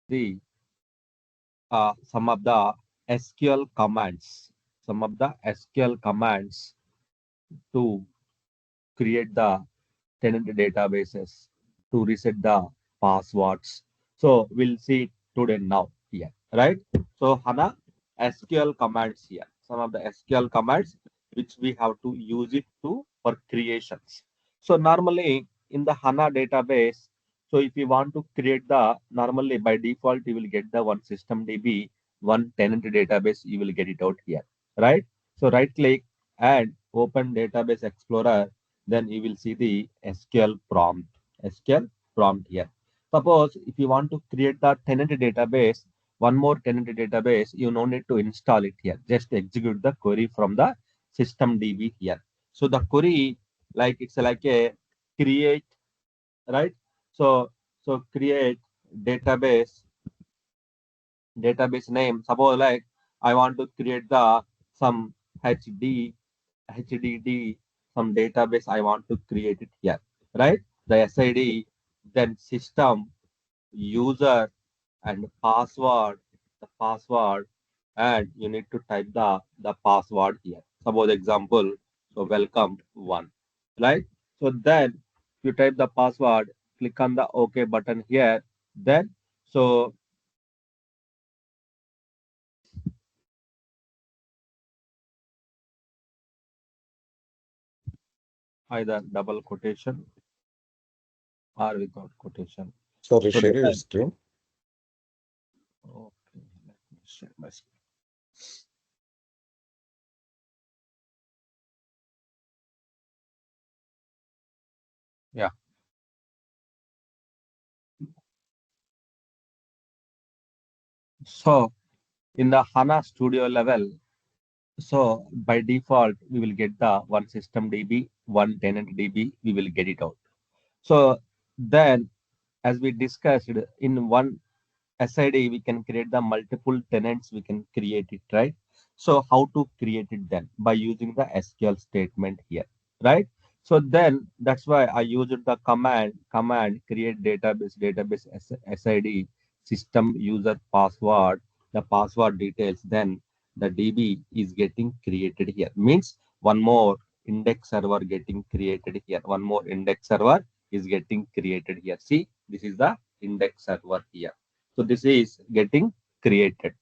the some of the SQL commands, some of the SQL commands to create the tenant databases, to reset the passwords. So we'll see today now here, right? So HANA SQL commands here, some of the SQL commands which we have to use it to for creations. So normally in the HANA database, so if you want to create the normally by default you will get the one system DB, one tenant database, you will get it out here, right? So right click and open database explorer, then you will see the SQL prompt. SQL prompt here. Suppose if you want to create the tenant database, one more tenant database, you no need to install it here. Just execute the query from the system DB here. So the query, like it's like a create, right? So create database, database name. Suppose like I want to create the some HD HDD, some database I want to create it here, right? The SID, then system, user, and password, the password, and you need to type the password here. Suppose example, so welcome one, right? So then you type the password, click on the OK button here, then so either double quotation or without quotation. Sorry, So share your data, screen. okay, let me share my screen. Yeah. So in the HANA Studio level, so by default, we will get the one system DB, one tenant DB, we will get it out. So then, as we discussed, in one SID, we can create the multiple tenants, we can create it, right? So how to create it then? By using the SQL statement here, right? So then that's why I used the command create database SID, system user password, the password details, then the DB is getting created here. Means one more index server getting created here. One more index server is getting created here. See, this is the index server here. So this is getting created.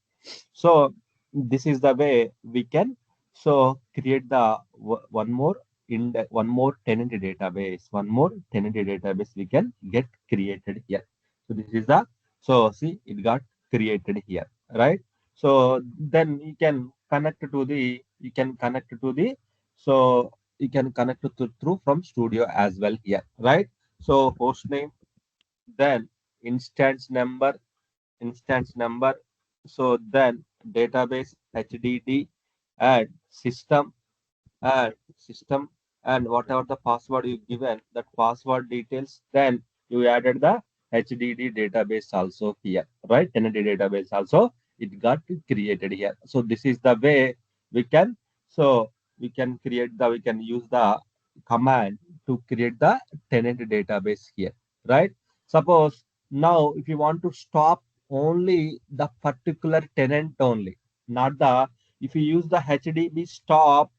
So this is the way we can so create the one more in one more tenant database, one more tenant database we can get created here. So this is the so see it got created here, right? So then you can connect to the so you can connect to through from studio as well here, right? So host name, then instance number, instance number. So then database HDD and system and whatever the password you given, that password details, then you added the HDD database also here, right? Entity database also it got created here. So this is the way we can so we can create the we can use the command to create the tenant database here, right? Suppose now if you want to stop only the particular tenant only, not the if you use the HDB stop,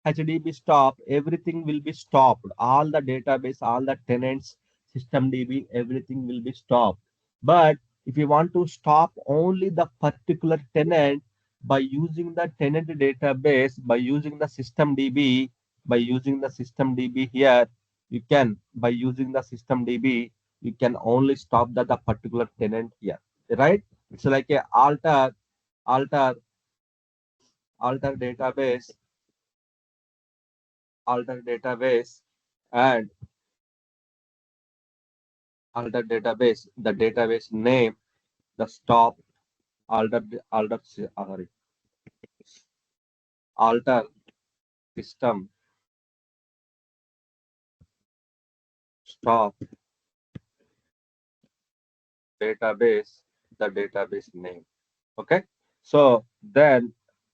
everything will be stopped. All the database, all the tenants, system DB, everything will be stopped. But if you want to stop only the particular tenant by using the tenant database, by using the system DB, by using the system DB here, you can, by using the system DB, you can only stop the particular tenant here, right? It's like a alter, alter database, alter database, and alter database, the database name, the stop, alter, sorry, alter system, stop, database, the database name. Okay. So then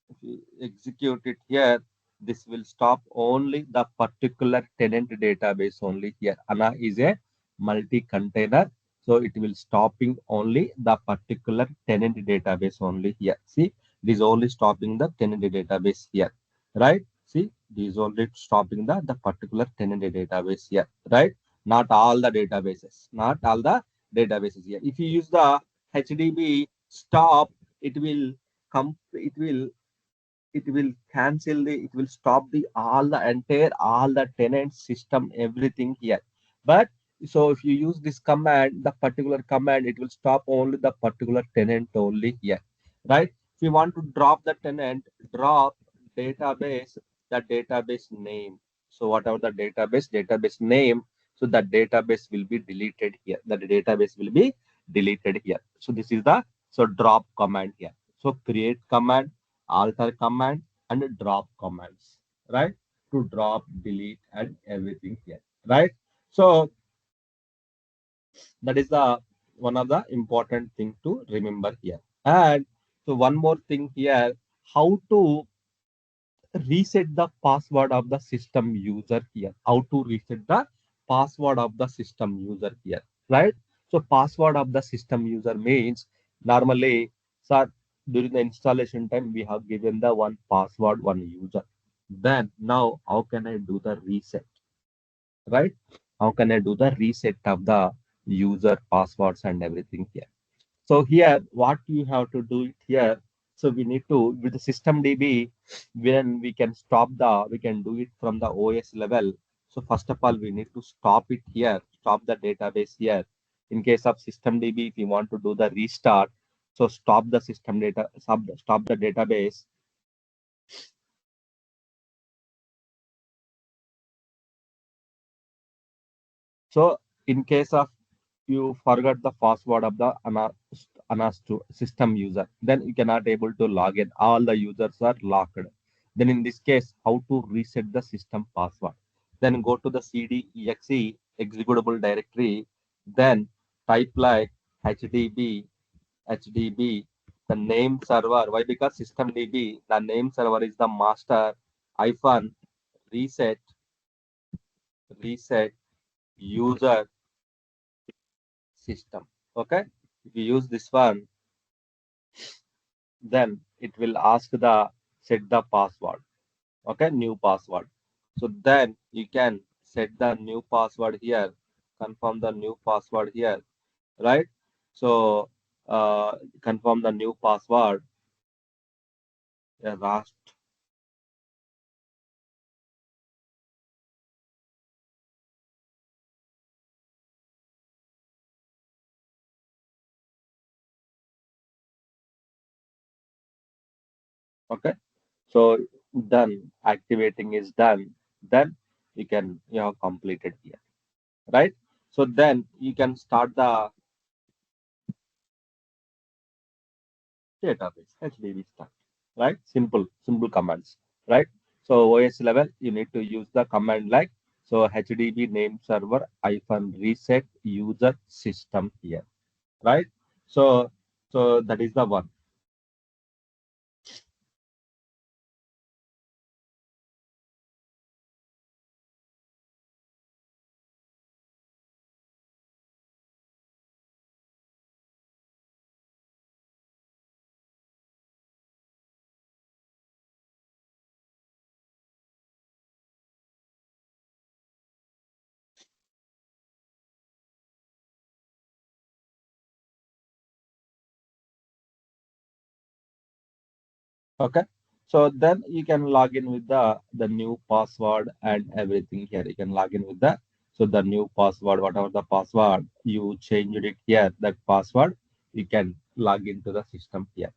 if you execute it here, this will stop only the particular tenant database only here. HANA is a multi-container. So it will stopping only the particular tenant database only here. See, it is only stopping the tenant database here, right? See, it is only stopping the particular tenant database here, right? Not all the databases, not all the databases here. If you use the HDB stop, it will come, it will cancel the, it will stop the all the entire, all the tenant system, everything here. But so if you use this command, the particular command, it will stop only the particular tenant only here, right? If you want to drop the tenant, drop database, the database name. So whatever the database name, so the database will be deleted here, the database will be deleted here. So this is the, so drop command here. So create command, alter command, and drop commands, right? To drop, delete, and everything here, right? So that is the one of the important thing to remember here. And so one more thing here, how to reset the password of the system user here. How to reset the password of the system user here, right? So password of the system user means normally, sir, during the installation time we have given the one password, one user. Then now how can I do the reset, right? How can I do the reset of the user passwords and everything here? So here, what you have to do it here. So we need to, with the system DB, when we can stop the, we can do it from the OS level. So first of all, we need to stop it here, stop the database here. In case of system DB, if you want to do the restart, so stop the system data, stop the database. So in case of you forgot the password of the system user, then you cannot able to log in. All the users are locked. Then in this case, how to reset the system password? Then go to the cd exe executable directory. Then type like HDB, HDB, the name server. Why? Because system DB, the name server is the master hyphen reset, reset user system. Okay, if you use this one, then it will ask the set the password. Okay, new password. So then you can set the new password here, confirm the new password here, right? So confirm the new password. Rast. Okay, so done. Activating is done. Then you have completed here, right? So then you can start the database HDB start, right? Simple commands, right? So OS level, you need to use the command like, so HDB name server hyphen reset user system here, right? So that is the one. Okay. So then you can log in with the new password and everything here. You can log in with the, so the new password, whatever the password you changed it here, that password you can log into the system here.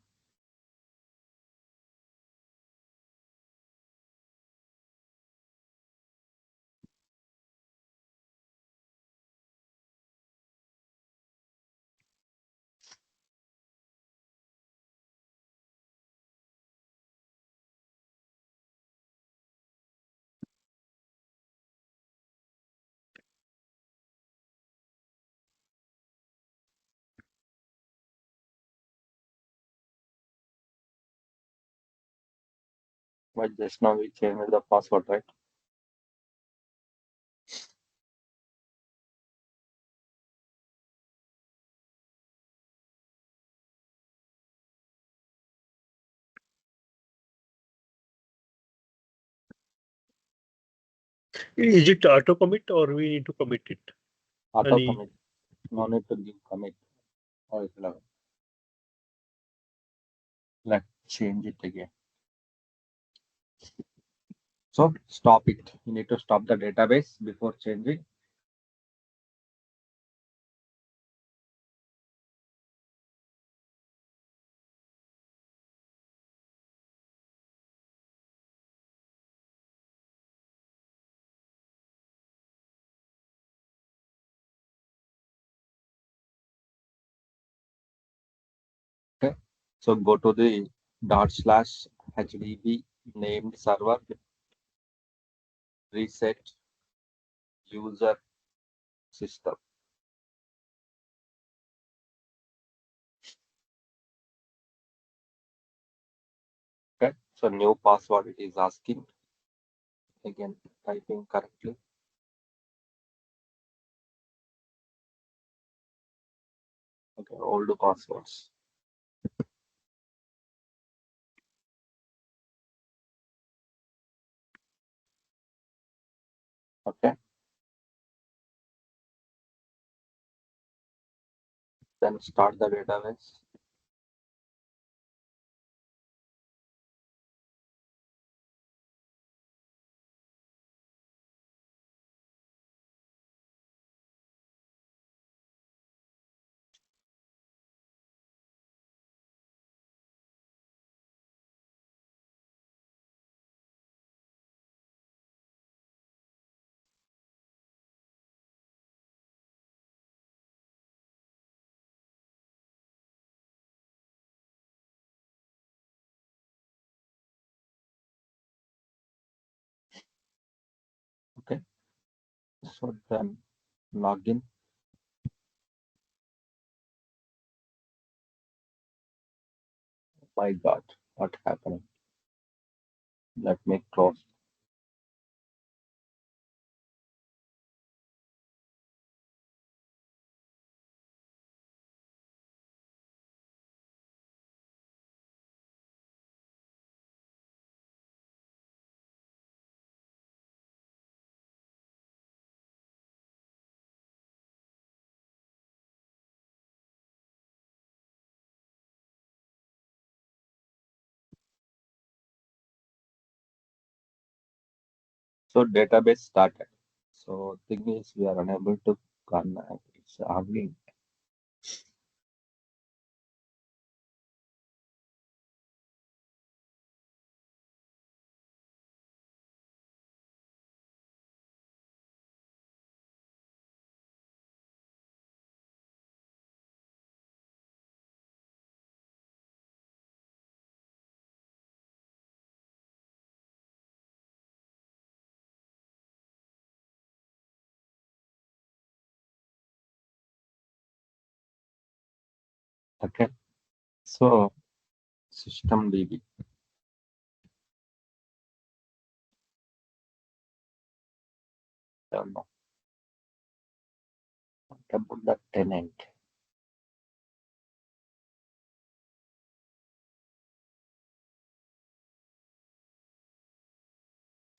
But just now we changed the password, right? Is it auto commit or we need to commit it? Auto Any commit. No need to give commit. Or it will, let's change it again. So stop it. You need to stop the database before changing. Okay. So go to the /HDB named server, reset user system. Okay. So new password it is asking. Again, typing correctly. Okay, old passwords. Okay. Then start the database. Okay. So then login. My God, what happening? Let me close. So database started. So thing is we are unable to connect. It's asking. Okay. So system DB. Don't know. What about the tenant?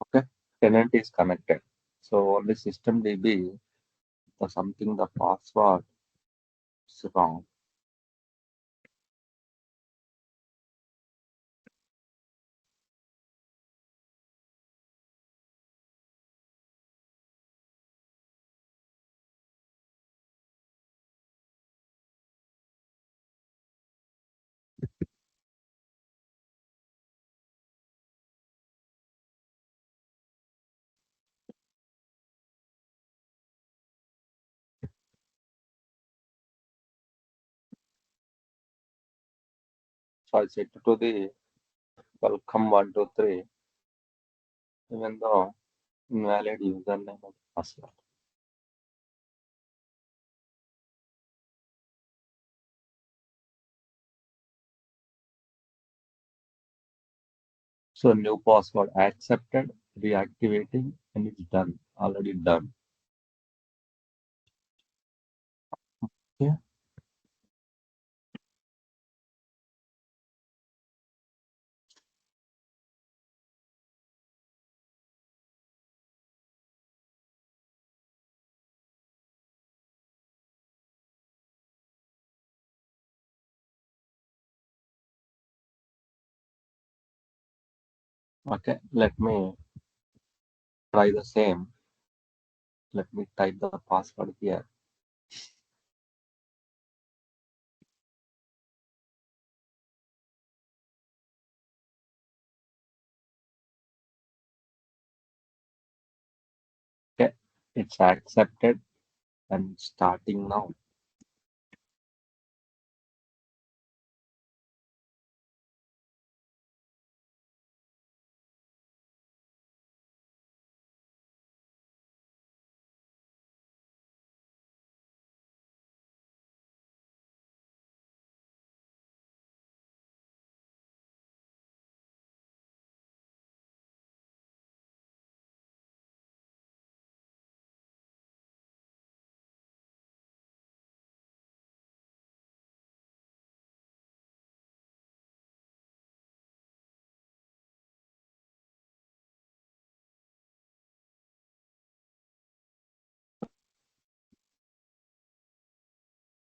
Okay. Tenant is connected. So only system DB, the something the password is wrong. So I said to the welcome 123, even though invalid username and password. So new password accepted, reactivating, and it's done. Already done. Yeah. Okay, let me try the same. Let me type the password here. Okay, it's accepted and starting now.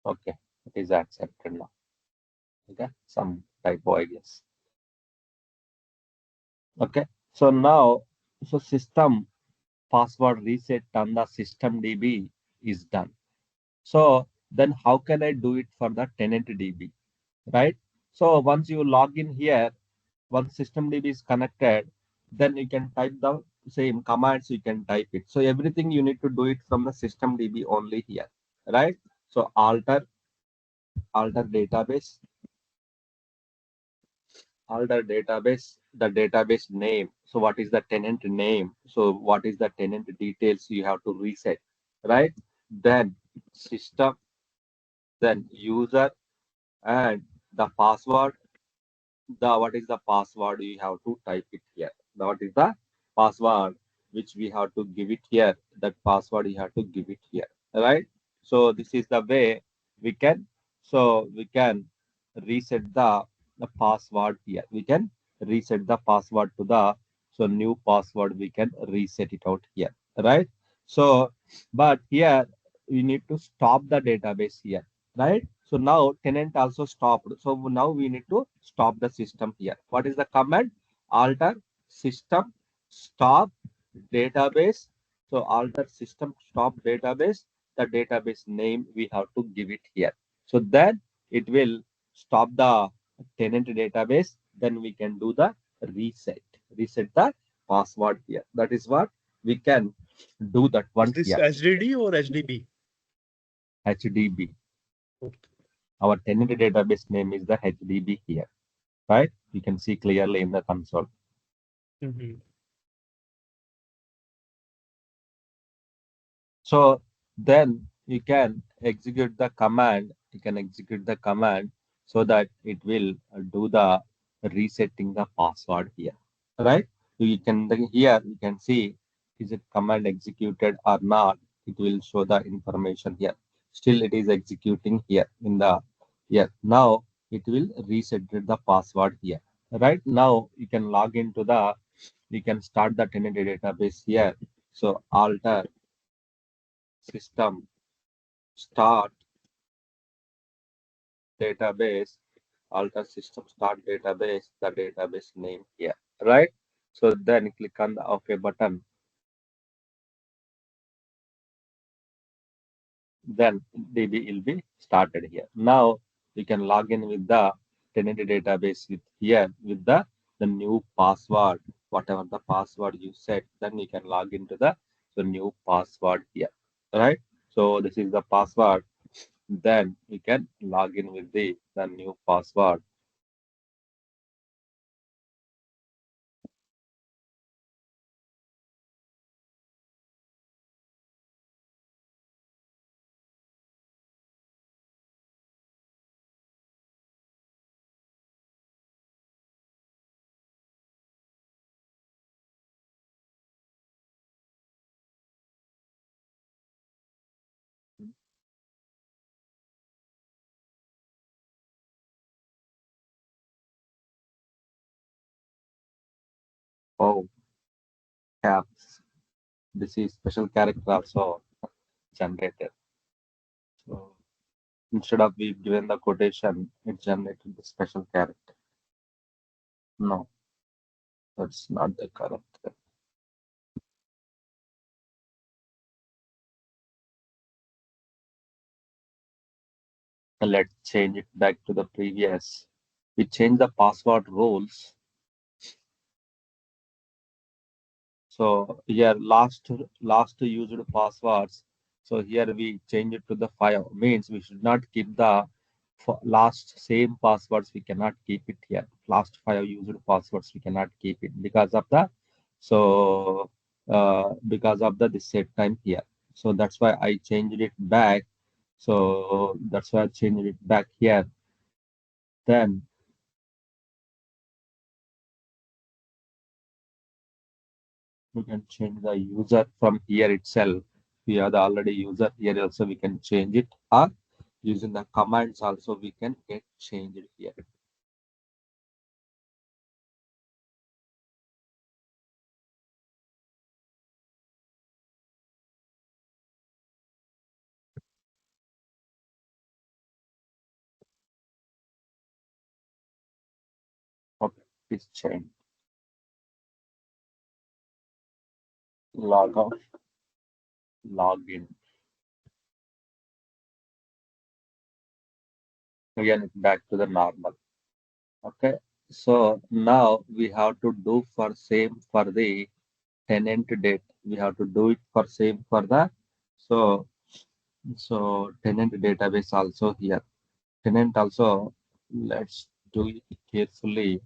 Okay, it is accepted now. Okay, some typo, I guess. Okay, so now, so system password reset on the system DB is done. So then how can I do it for the tenant DB, right? So once you log in here, once system DB is connected, then you can type the same commands, you can type it. So everything you need to do it from the system DB only here, right? So alter database, the database name. So what is the tenant name? So what is the tenant details you have to reset, right? Then system, then user, and the password. The what is the password you have to type it here. What is the password which we have to give it here? That password you have to give it here, right? So this is the way we can, so we can reset the password here. We can reset the password to the, so new password we can reset it out here, right? So but here we need to stop the database here, right? So now tenant also stopped. So now we need to stop the system here. What is the command? Alter system stop database. So alter system stop database. The database name we have to give it here. So then it will stop the tenant database. Then we can do the reset. Reset the password here. That is what we can do that Is one this here. HDD or HDB? HDB. Okay. Our tenant database name is the HDB here, right? You can see clearly in the console. Mhm. So then you can execute the command. You can execute the command so that it will do the resetting the password here, right? So you can here you can see is it command executed or not. It will show the information here. Still it is executing here in the here. Now it will reset the password here. Right now you can log into the, you can start the tenant database here. So alter system start database, alter system start database, the database name here, right? So then click on the OK button. Then DB will be started here. Now you can log in with the tenant database with here with the new password, whatever the password you set, then you can log into the new password here, right? So this is the password. Then you can log in with the new password. Oh, caps. This is special character also generated. So instead of we given the quotation, it generated the special character. No. That's not the correct. Let's change it back to the previous. We change the password rules. So here last used passwords. So here we change it to the 5. Means we should not keep the last same passwords. We cannot keep it here. Last 5 used passwords we cannot keep it because of the because of the set time here. So that's why I changed it back. So that's why I changed it back here. Then we can change the user from here itself. We are the already user here also we can change it, or using the commands also we can get changed here. Okay, please change. Log out, log in. Again back to the normal. Okay, so now we have to do for same for the tenant date. We have to do it for same for the so tenant database also here. Tenant also, let's do it carefully.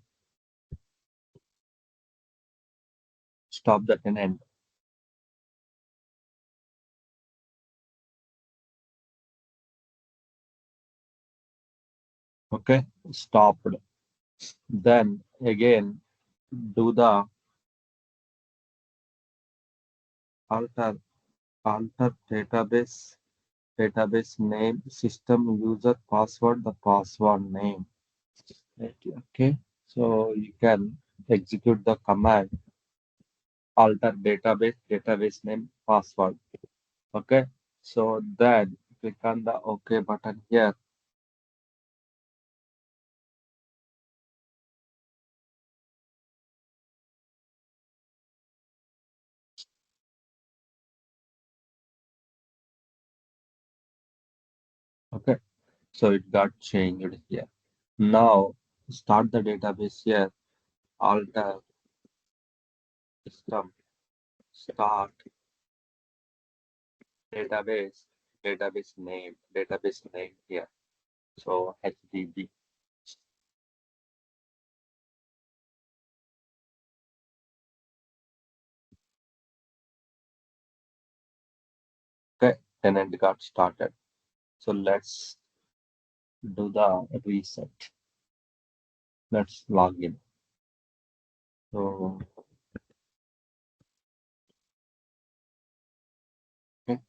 Stop the tenant. Okay, stopped. Then again do the alter database name, system user password, the password name. Okay, so you can execute the command alter database name password. Okay, so then click on the OK button here. Okay, so it got changed here. Now start the database here. Alter system start database database name here. So HDB. Okay, tenant got started. So let's do the reset. Let's log in. So okay,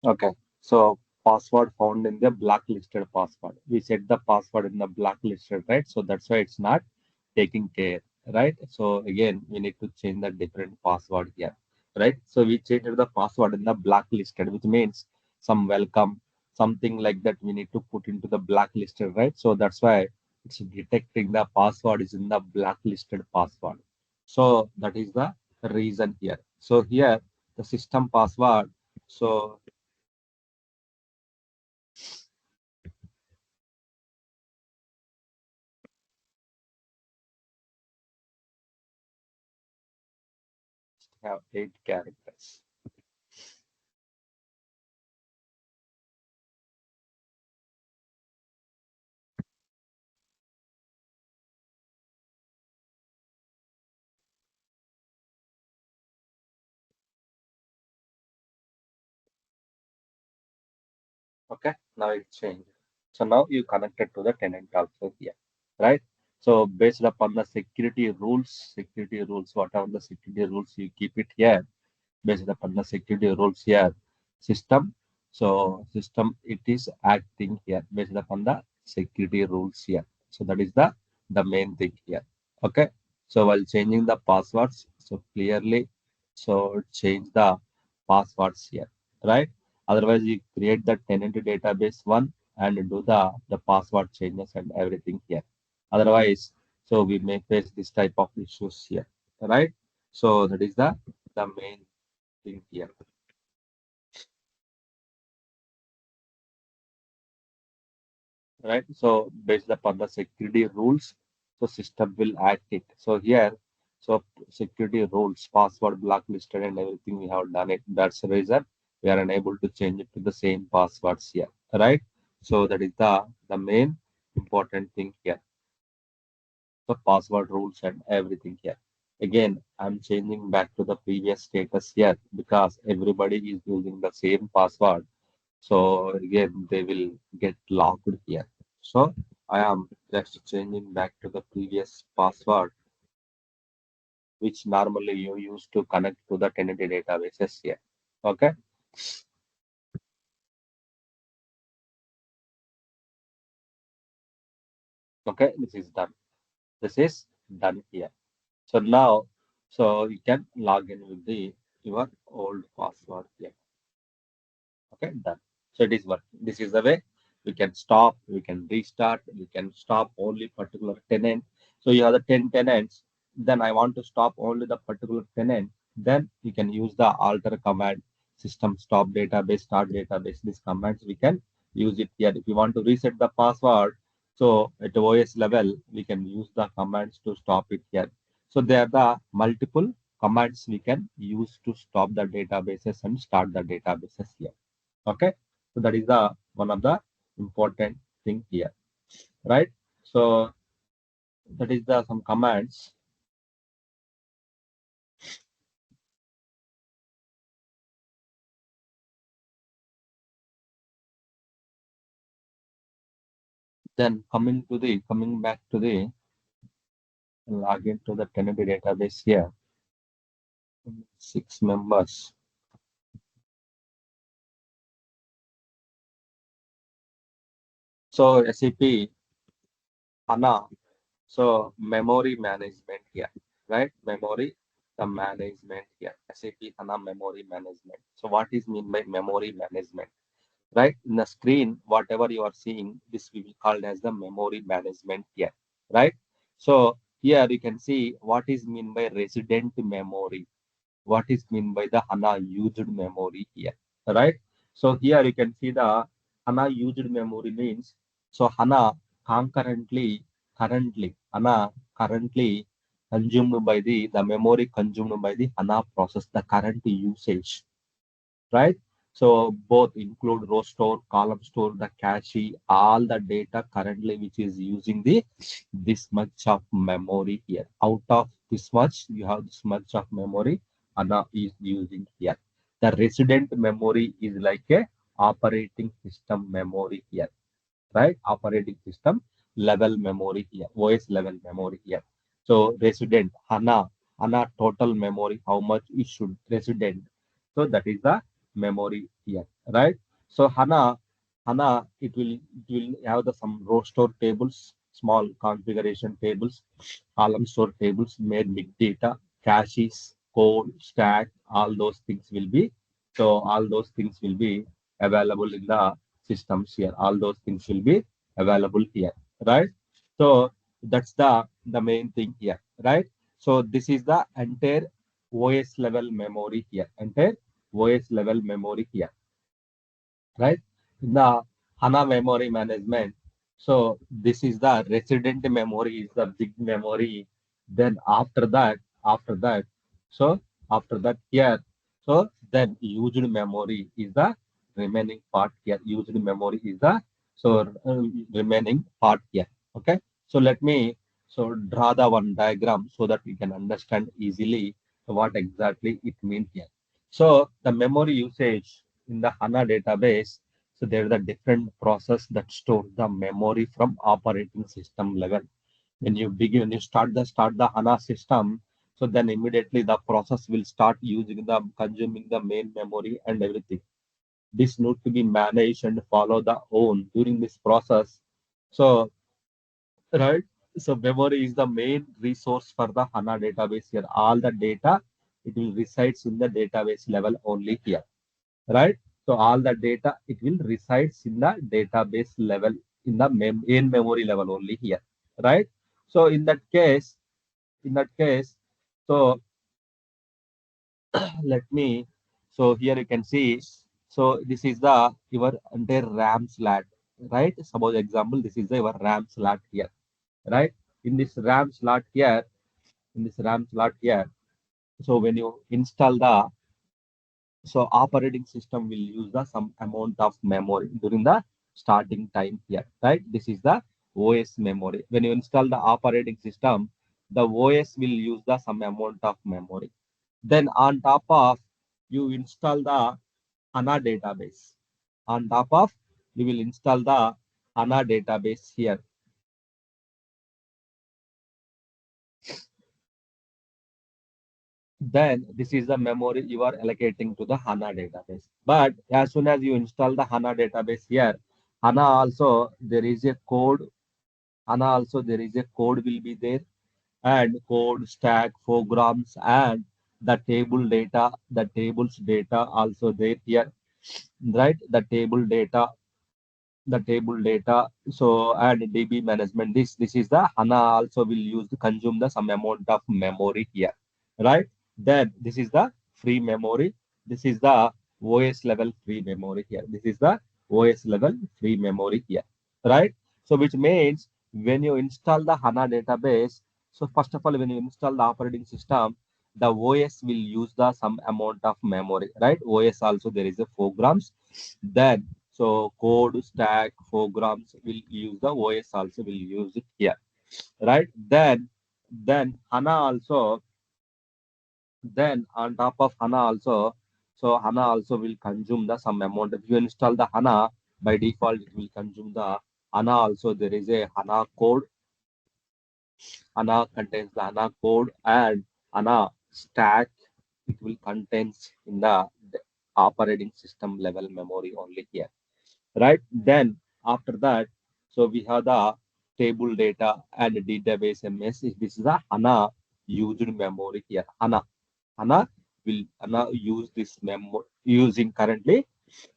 okay. So password found in the blacklisted password. We set the password in the blacklisted, right? So that's why it's not taking care, right? So again, we need to change the different password here, right? So we changed the password in the blacklisted, which means some welcome, something like that. We need to put into the blacklisted, right? So that's why it's detecting the password is in the blacklisted password. So that is the reason here. So here the system password. So have 8 characters. Okay, now it changed. So now you connected to the tenant also here, right? So based upon the security rules, whatever the security rules you keep it here, based upon the security rules here, system. So system it is acting here based upon the security rules here. So that is the main thing here. Okay. So while changing the passwords, so clearly, so change the passwords here, right? Otherwise, you create the tenant database one and do the password changes and everything here. Otherwise, so we may face this type of issues here, right? So that is the main thing here. Right? So based upon the security rules, so system will act it. So here, so security rules, password blacklisted and everything we have done it. That's the reason we are unable to change it to the same passwords here, right? So that is the main important thing here. The password rules and everything here. Again, I'm changing back to the previous status here because everybody is using the same password. So again, they will get logged here. So I am just changing back to the previous password, which normally you use to connect to the tenant databases here. Okay. Okay. This is done. This is done here. So now, so you can log in with the your old password here. Okay, done. So it is working. This is the way we can stop, we can restart, we can stop only particular tenant. So you have the 10 tenants, then I want to stop only the particular tenant. Then you can use the alter command, system stop database, start database. These commands we can use it here. If you want to reset the password, so at the OS level, we can use the commands to stop it here. So there are the multiple commands we can use to stop the databases and start the databases here. Okay, so that is the one of the important thing here, right? So that is the some commands. Then coming back to the login to the tenant database here, 6 members. So SAP HANA, so memory management here, right? Memory, the management here, SAP HANA memory management. So what is mean by memory management? Right in the screen, whatever you are seeing, this will be called as the memory management here, right? So here you can see what is mean by resident memory, what is mean by the HANA used memory here, right? So here you can see the HANA used memory means, so HANA currently HANA currently consumed by the memory consumed by the HANA process, the current usage, right? So both include row store, column store, the cache, all the data currently which is using the this much of memory here. Out of this much, you have this much of memory HANA is using here. The resident memory is like a operating system memory here, right? Operating system level memory here, OS level memory here. So resident HANA total memory, how much it should resident. So that is the memory here, right? So HANA it will have the some row store tables, small configuration tables, column store tables, made big data, caches, code, stack, all those things will be. So all those things will be available in the systems here. All those things will be available here, right? So that's the main thing here, right? So this is the entire OS level memory here, entire OS level memory here, right? In the HANA memory management, so this is the resident memory is the big memory. Then after that, so after that here, so then used memory is the remaining part here. Used memory is the so remaining part here. Okay, so let me so draw the one diagram so that we can understand easily what exactly it means here. So the memory usage in the HANA database, so there is a different process that stores the memory from operating system level. When you start the HANA system, so then immediately the process will start using the consuming the main memory and everything. This need to be managed and follow the own during this process. So right, So memory is the main resource for the HANA database here. All the data, it will resides in the database level only here, right? So all the data, it will resides in the database level in the in memory level only here, right? So in that case, so let me, so here you can see, so this is the your entire RAM slot, right? Suppose example, this is the your RAM slot here, right? In this RAM slot here, in this RAM slot here, so when you install the, so operating system will use the some amount of memory during the starting time here, right? This is the OS memory. When you install the operating system, the OS will use the some amount of memory. Then on top of, you install the HANA database. On top of, you will install the HANA database here. Then this is the memory you are allocating to the HANA database. But as soon as you install the HANA database here, HANA also there is a code. HANA also there is a code will be there, and code stack programs and the tables data also there here, right? The table data, so and DB management, this is the HANA also will use to consume the some amount of memory here, right? Then this is the free memory. This is the OS level free memory here. This is the OS level free memory here, right? So which means when you install the HANA database, so first of all, when you install the operating system, the OS will use the some amount of memory, right? OS also there is a programs. Then so code stack programs will use the OS also will use it here, right? Then HANA also, then on top of HANA also, so HANA also will consume the some amount. If you install the HANA, by default it will consume the HANA also. There is a HANA code. HANA contains the HANA code and HANA stack. It will contains in the operating system level memory only here, right? Then after that, so we have the table data and database MS. This is the HANA used memory here. HANA use this memory using currently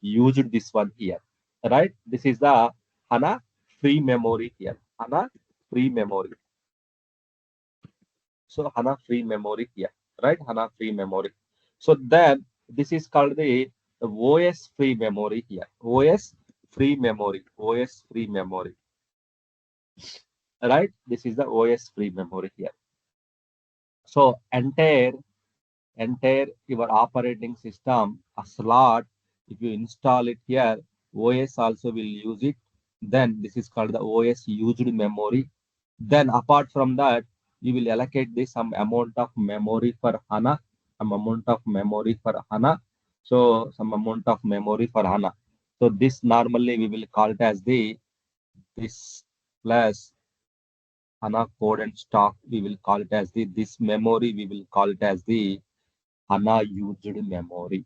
used this one here, right? This is the HANA free memory here. HANA free memory. So HANA free memory here, right? HANA free memory. So then this is called the OS free memory here. OS free memory. OS free memory, right? This is the OS free memory here. So entire your operating system a slot, if you install it here, OS also will use it. Then this is called the OS used memory. Then apart from that, you will allocate this some amount of memory for HANA, some amount of memory for HANA. So some amount of memory for HANA. So this normally we will call it as the this plus HANA code and stock. We will call it as the this memory. We will call it as the HANA used memory.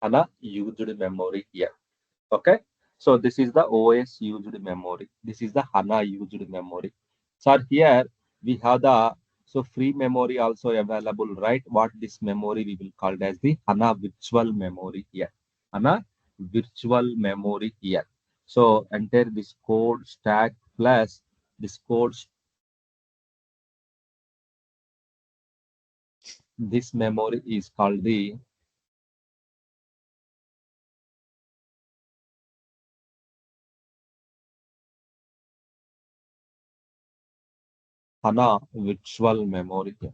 HANA used memory here. Okay. So this is the OS used memory. This is the HANA used memory. So here we have the, so free memory also available, right? What this memory we will call it as the HANA virtual memory here. HANA virtual memory here. So enter this code stack plus this code, this memory is called the HANA virtual memory here.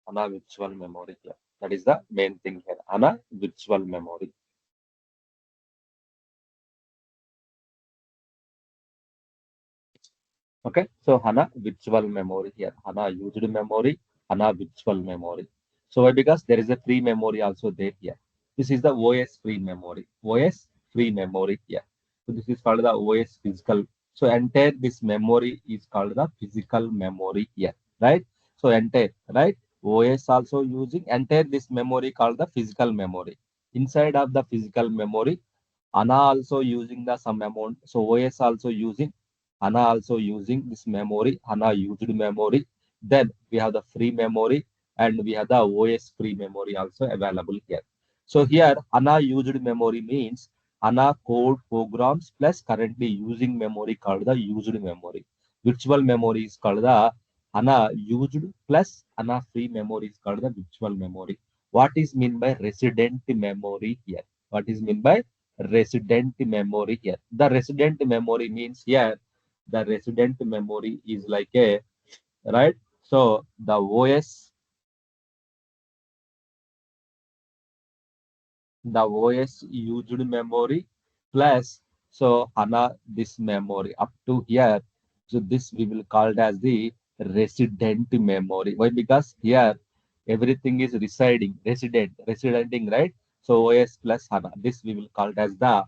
HANA virtual memory here. That is the main thing here. HANA virtual memory. Okay, so HANA virtual memory here. HANA used memory, HANA virtual memory. So why? Because there is a free memory also there here. This is the OS free memory. OS free memory here. So this is called the OS physical. So entire this memory is called the physical memory here, right? So entire, right? OS also using entire this memory called the physical memory. Inside of the physical memory, HANA also using the some amount. So OS also using, HANA also using this memory, HANA used memory. Then we have the free memory and we have the OS free memory also available here. So here HANA used memory means HANA code programs plus currently using memory called the used memory. Virtual memory is called the HANA used plus HANA free memory is called the virtual memory. What is mean by resident memory here? What is mean by resident memory here? The resident memory means here the resident memory is like a, right? So the OS used memory plus so HANA this memory up to here. So this we will call it as the resident memory. Why? Because here everything is residenting, right? So OS plus HANA. This we will call it as the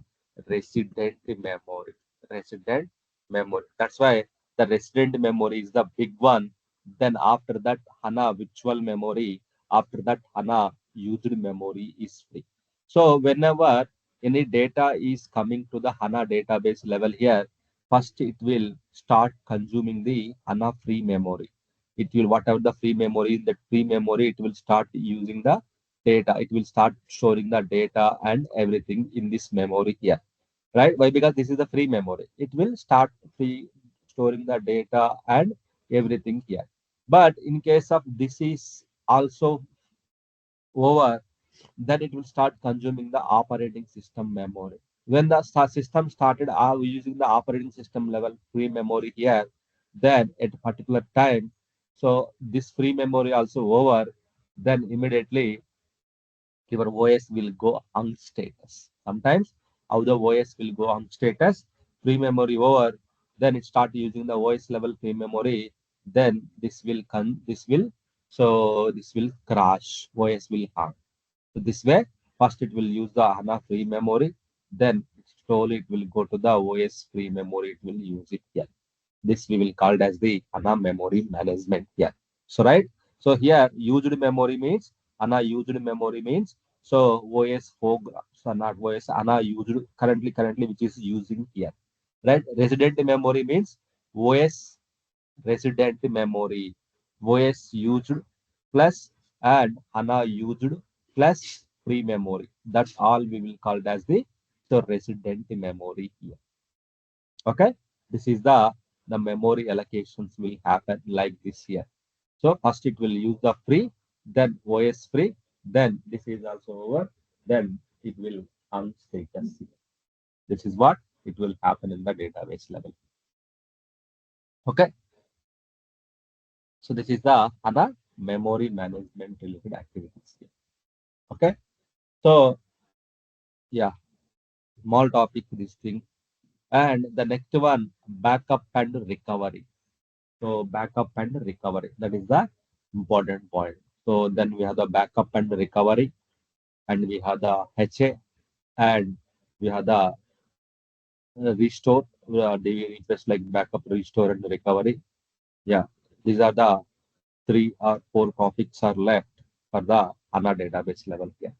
resident memory. Resident memory. That's why the resident memory is the big one. Then after that HANA virtual memory. After that HANA used memory is free. So whenever any data is coming to the HANA database level here, first it will start consuming the HANA free memory. It will, whatever the free memory, that free memory, it will start using the data. It will start storing the data and everything in this memory here, right? Why? Because this is the free memory. It will start free storing the data and everything here. But in case of this is also over, then it will start consuming the operating system memory. When the system started using the operating system level free memory here, then at a particular time, so this free memory also over, then immediately your OS will go on status. Sometimes how the OS will go on status, free memory over, then it start using the OS level free memory, then this will crash, OS will hang. So this way, first it will use the HANA free memory, then slowly it will go to the OS free memory, it will use it here. This we will call it as the HANA memory management here. So right, so here used memory means HANA used memory means so OS so not OS HANA used currently which is using here. Right, resident memory means OS resident memory, OS used plus and HANA used plus free memory. That's all we will call it as the so resident memory here. Okay, this is the memory allocations will happen like this here. So first it will use the free, then OS free, then this is also over, then it will unstatus here. This is what it will happen in the database level. Okay, so this is the other memory management related activities here. Okay, so yeah, small topic this thing. And the next one, backup and recovery. So backup and recovery, that is the important point. So then we have the backup and recovery, and we have the HA, and we have the restore, just like backup, restore, and recovery. Yeah, these are the three or four topics are left for the HANA database level here.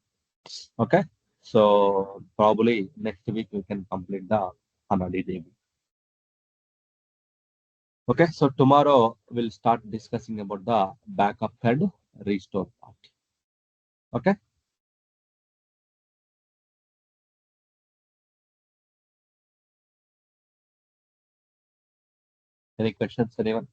Okay, so probably next week we can complete the HANA DB. Okay, so tomorrow we'll start discussing about the backup and restore part. Okay, any questions, anyone?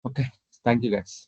Okay, thank you guys.